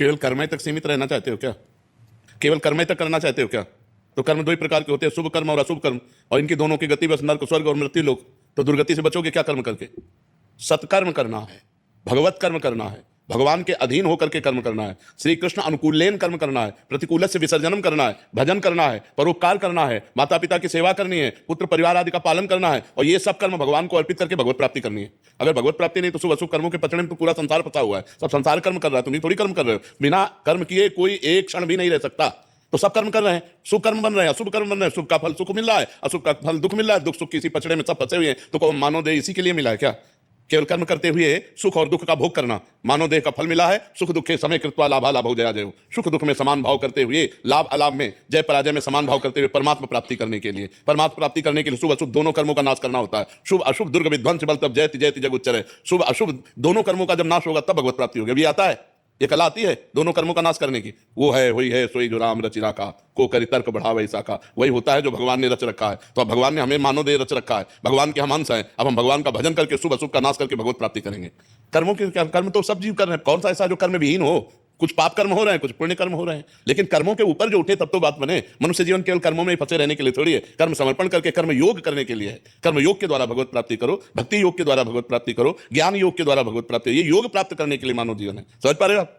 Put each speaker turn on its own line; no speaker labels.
केवल कर्म तक सीमित रहना चाहते हो क्या? केवल कर्म तक करना चाहते हो क्या? तो कर्म दो ही प्रकार के होते हैं, शुभ कर्म और अशुभ कर्म, और इनकी दोनों की गति बस नर्क, स्वर्ग और मृत्यु लोक। तो दुर्गति से बचोगे क्या कर्म करके? सत्कर्म करना है, भगवत कर्म करना है, भगवान के अधीन होकर के कर्म करना है, श्री कृष्ण अनुकूलेन कर्म करना है, प्रतिकूल से विसर्जनम करना है, भजन करना है, परोपकार करना है, माता पिता की सेवा करनी है, पुत्र परिवार आदि का पालन करना है, और ये सब कर्म भगवान को अर्पित करके भगवत प्राप्ति करनी है। अगर भगवत प्राप्ति नहीं तो शुभ अशुभ कर्मों के पचड़े में तो पूरा संसार फंसा हुआ है। सब संसार कर्म कर रहा है, तुम थोड़ी कर्म कर रहे हो। बिना कर्म किए कोई एक क्षण भी नहीं रह सकता। तो सब कर्म कर रहे हैं, शुभ कर्म बन रहे हैं, अशुभ कर्म बन रहे हैं। शुभ का फल सुख मिल रहा है, अशुभ का फल दुख मिल रहा है। दुख सुख किसी पचड़े में सब फंसे हुए हैं, तो मानव देह इसी के लिए मिला है क्या? केवल कर्म करते हुए सुख और दुख का भोग करना। मानव देह का फल मिला है, सुख दुख के समय कृत्वा लाभा लाभो जया जयो। सुख दुख में समान भाव करते हुए, लाभ अलाभ में, जय पराजय में समान भाव करते हुए परमात्मा प्राप्ति करने के लिए, परमात्मा प्राप्ति करने के लिए शुभ अशुभ दोनों कर्मों का नाश करना होता है। शुभ अशुभ दुर्ग विध्वंस बल तब जयति जयति जग उच्चरे। शुभ अशुभ दोनों कर्मों का जब नाश होगा तब भगवत प्राप्ति होगी। अभी आता है, ये कला आती है दोनों कर्मों का नाश करने की। वो है हुई है सोई जो राम रचि राखा, को करि तर्क बढ़ावे शाखा। वही होता है जो भगवान ने रच रखा है। तो अब भगवान ने हमें मानव देह रच रखा है, भगवान के हम अंश हैं। अब हम भगवान का भजन करके शुभ अशुभ का नाश करके भगवत प्राप्ति करेंगे। कर्मों के कर्म तो सब जीव कर रहे हैं, कौन सा ऐसा जो कर्म विहीन हो? कुछ पाप कर्म हो रहे हैं, कुछ पुण्य कर्म हो रहे हैं, लेकिन कर्मों के ऊपर जो उठे तब तो बात बने। मनुष्य जीवन केवल कर्मों में ही फंसे रहने के लिए थोड़ी है। कर्म समर्पण करके कर्म योग करने के लिए है। कर्म योग के द्वारा भगवत प्राप्ति करो, भक्ति योग के द्वारा भगवत प्राप्ति करो, ज्ञान योग के द्वारा भगवत प्राप्ति। ये योग प्राप्त करने के लिए मानव जीवन है। समझ पा रहे हो आप?